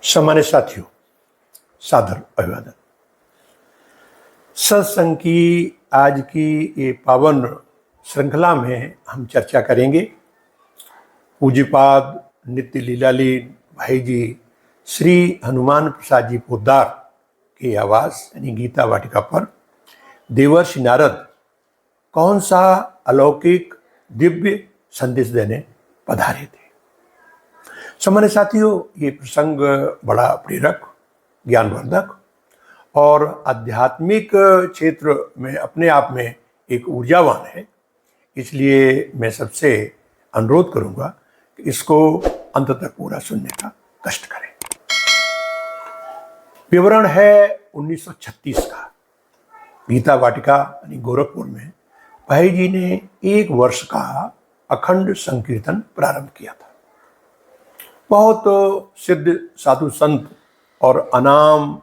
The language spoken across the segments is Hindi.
सामान्य साथियों, सादर अभिवादन। सत्संग की आज की ये पावन श्रृंखला में हम चर्चा करेंगे पूज्यपाद नित्य लीलालीन भाई जी श्री हनुमान प्रसाद जी पोद्दार के आवास यानी गीता वाटिका पर देवर्षि नारद कौन सा अलौकिक दिव्य संदेश देने पधारे थे। सामान्य साथियों, ये प्रसंग बड़ा प्रेरक, ज्ञानवर्धक और आध्यात्मिक क्षेत्र में अपने आप में एक ऊर्जावान है। इसलिए मैं सबसे अनुरोध करूंगा कि इसको अंत तक पूरा सुनने का कष्ट करें। विवरण है 1936 का। गीता वाटिका यानी गोरखपुर में भाई जी ने 1 वर्ष का अखंड संकीर्तन प्रारंभ किया था। बहुत सिद्ध साधु संत और अनाम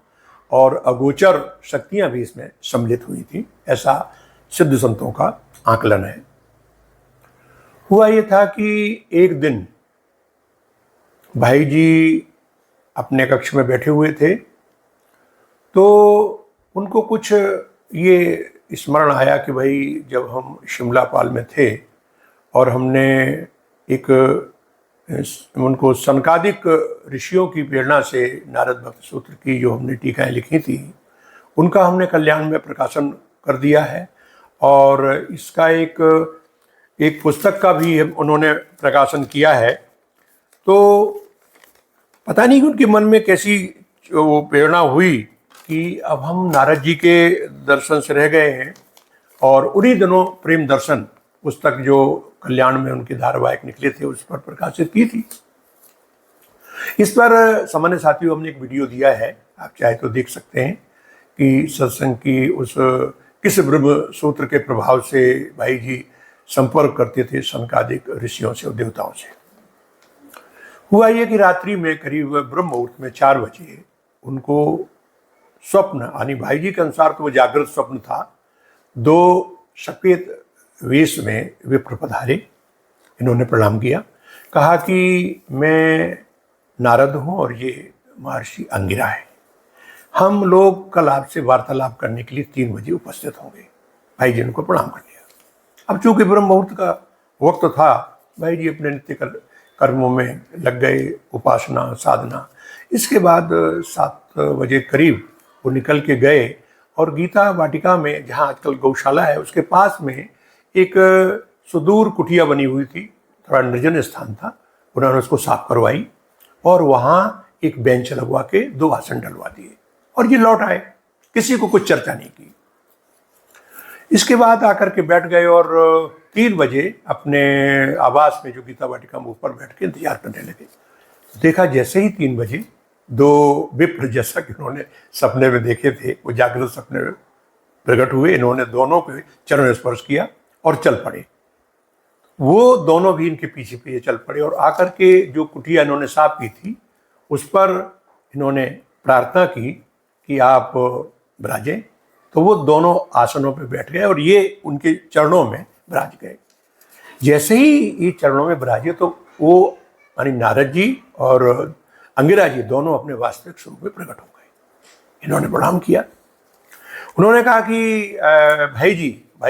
और अगोचर शक्तियां भी इसमें सम्मिलित हुई थी, ऐसा सिद्ध संतों का आकलन है। हुआ ये था कि एक दिन भाई जी अपने कक्ष में बैठे हुए थे, तो उनको कुछ ये स्मरण आया कि भाई जब हम शिमला पाल में थे और हमने एक उनको सनकादिक ऋषियों की प्रेरणा से नारद भक्ति सूत्र की जो हमने टीकाएं लिखी थी उनका हमने कल्याण में प्रकाशन कर दिया है, और इसका एक पुस्तक का भी उन्होंने प्रकाशन किया है। तो पता नहीं कि उनके मन में कैसी वो प्रेरणा हुई कि अब हम नारद जी के दर्शन से रह गए हैं, और उन्हीं दिनों प्रेम दर्शन पुस्तक जो कल्याण में उनके धारावाहिक निकले थे उस पर प्रकाशित की थी। इस पर सामान्य साथियों हमने एक वीडियो दिया है, आप चाहे तो देख सकते हैं कि सत्संग की उस किस ब्रह्म सूत्र के प्रभाव से भाई जी संपर्क करते थे सनकादिक ऋषियों से और देवताओं से। हुआ ये कि रात्रि में करीब ब्रह्म मुहूर्त में 4 बजे उनको स्वप्न, यानी भाई जी के अनुसार तो वो जागृत स्वप्न था, 2 सफेद वेश में विप्र पधारे। इन्होंने प्रणाम किया, कहा कि मैं नारद हूँ और ये महर्षि अंगिरा है, हम लोग कल आपसे वार्तालाप करने के लिए 3 बजे उपस्थित होंगे। भाई जी उनको प्रणाम कर लिया। अब चूंकि ब्रह्म मुहूर्त का वक्त था, भाई जी अपने नित्य कर्मों में लग गए, उपासना साधना। इसके बाद 7 बजे करीब वो निकल के गए और गीता वाटिका में, जहाँ आजकल गौशाला है, उसके पास में एक सुदूर कुटिया बनी हुई थी, थोड़ा निर्जन स्थान था। उन्होंने उसको साफ करवाई और वहाँ एक बेंच लगवा के 2 आसन डलवा दिए और ये लौट आए, किसी को कुछ चर्चा नहीं की। इसके बाद आकर के बैठ गए और 3 बजे अपने आवास में जो गीता वाटिका में ऊपर बैठ के इंतजार करने लगे। देखा जैसे ही 3 बजे 2 विप्र, जैसा कि उन्होंने सपने में देखे थे, वो जागृत सपने में प्रकट हुए। इन्होंने दोनों के चरण स्पर्श किया और चल पड़े। वो दोनों भी इनके पीछे पीछे चल पड़े और आकर के जो कुटिया इन्होंने साफ की थी उस पर इन्होंने प्रार्थना की कि आप विराजें। तो वो दोनों आसनों पर बैठ गए और ये उनके चरणों में विराज गए। जैसे ही ये चरणों में विराजे तो वो यानी नारद जी और अंगिरा जी दोनों अपने वास्तविक स्वरूप में प्रकट हो गए। इन्होंने प्रणाम किया। उन्होंने कहा कि भाई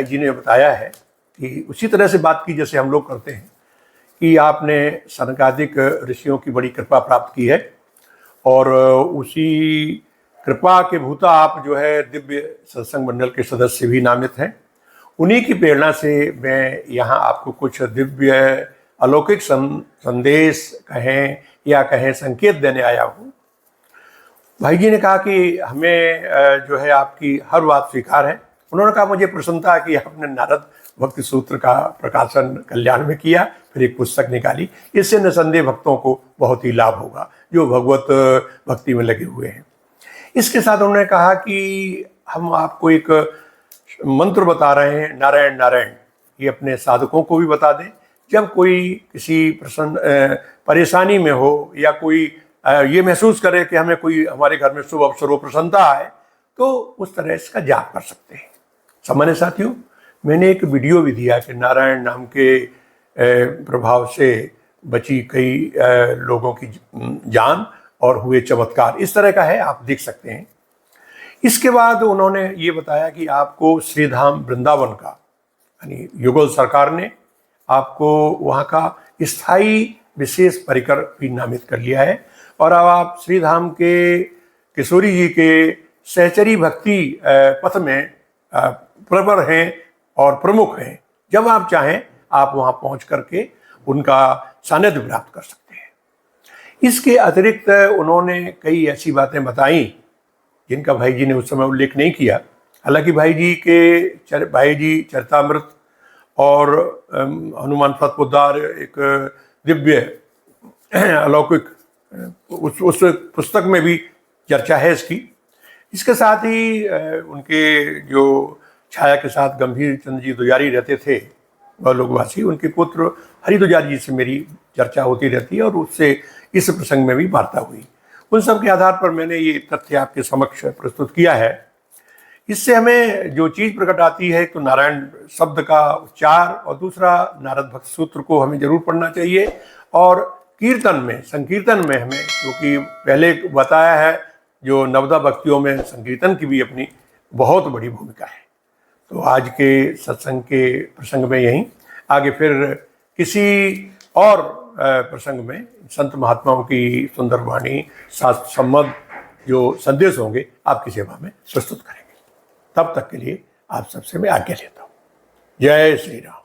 जी ने बताया है कि उसी तरह से बात की जैसे हम लोग करते हैं कि आपने सनकादिक ऋषियों की बड़ी कृपा प्राप्त की है और उसी कृपा के भूता आप जो है दिव्य सत्संग मंडल के सदस्य भी नामित हैं। उन्हीं की प्रेरणा से मैं यहाँ आपको कुछ दिव्य अलौकिक संदेश कहें या कहें संकेत देने आया हूँ। भाई जी ने कहा कि हमें जो है आपकी हर बात स्वीकार है। उन्होंने कहा मुझे प्रसन्नता है कि आपने नारद भक्ति सूत्र का प्रकाशन कल्याण में किया, फिर एक पुस्तक निकाली, इससे निसंदेह भक्तों को बहुत ही लाभ होगा जो भगवत भक्ति में लगे हुए हैं। इसके साथ उन्होंने कहा कि हम आपको एक मंत्र बता रहे हैं, नारायण नारायण, ये अपने साधकों को भी बता दें। जब कोई किसी परेशानी में हो या कोई ये महसूस करे कि हमें कोई हमारे घर में शुभ अवसर हो, प्रसन्नता आए, तो उस तरह इसका जाप कर सकते हैं। सामान्य साथियों, मैंने एक वीडियो भी दिया कि नारायण नाम के प्रभाव से बची कई लोगों की जान और हुए चमत्कार, इस तरह का है, आप देख सकते हैं। इसके बाद उन्होंने ये बताया कि आपको श्रीधाम वृंदावन का, यानी युगल सरकार ने आपको वहाँ का स्थायी विशेष परिकर भी नामित कर लिया है, और अब आप श्रीधाम के किशोरी जी के सहचरी भक्ति पथ में प्रवर हैं और प्रमुख हैं। जब आप चाहें आप वहाँ पहुँच करके उनका सानिध्य प्राप्त कर सकते हैं। इसके अतिरिक्त उन्होंने कई ऐसी बातें बताई जिनका भाई जी ने उस समय उल्लेख नहीं किया। हालांकि भाई जी चरितामृत और हनुमान सतपुदार एक दिव्य अलौकिक उस पुस्तक में भी चर्चा है इसकी। इसके साथ ही उनके जो छाया के साथ गंभीर चंद्र जी दुजारी रहते थे, वह लोकवासी, उनके पुत्र हरि दुजारी जी से मेरी चर्चा होती रहती है और उससे इस प्रसंग में भी वार्ता हुई। उन सब के आधार पर मैंने ये तथ्य आपके समक्ष प्रस्तुत किया है। इससे हमें जो चीज़ प्रकट आती है, तो नारायण शब्द का उच्चार और दूसरा नारद भक्त सूत्र को हमें जरूर पढ़ना चाहिए। और कीर्तन में, संकीर्तन में हमें, क्योंकि पहले बताया है जो नवदा भक्तियों में संकीर्तन की भी अपनी बहुत बड़ी भूमिका है। तो आज के सत्संग के प्रसंग में यहीं, आगे फिर किसी और प्रसंग में संत महात्माओं की सुंदर वाणी, शास्त्र सम्मत जो संदेश होंगे आपकी सेवा में प्रस्तुत करेंगे। तब तक के लिए आप सबसे मैं आज्ञा लेता हूँ। जय श्री राम।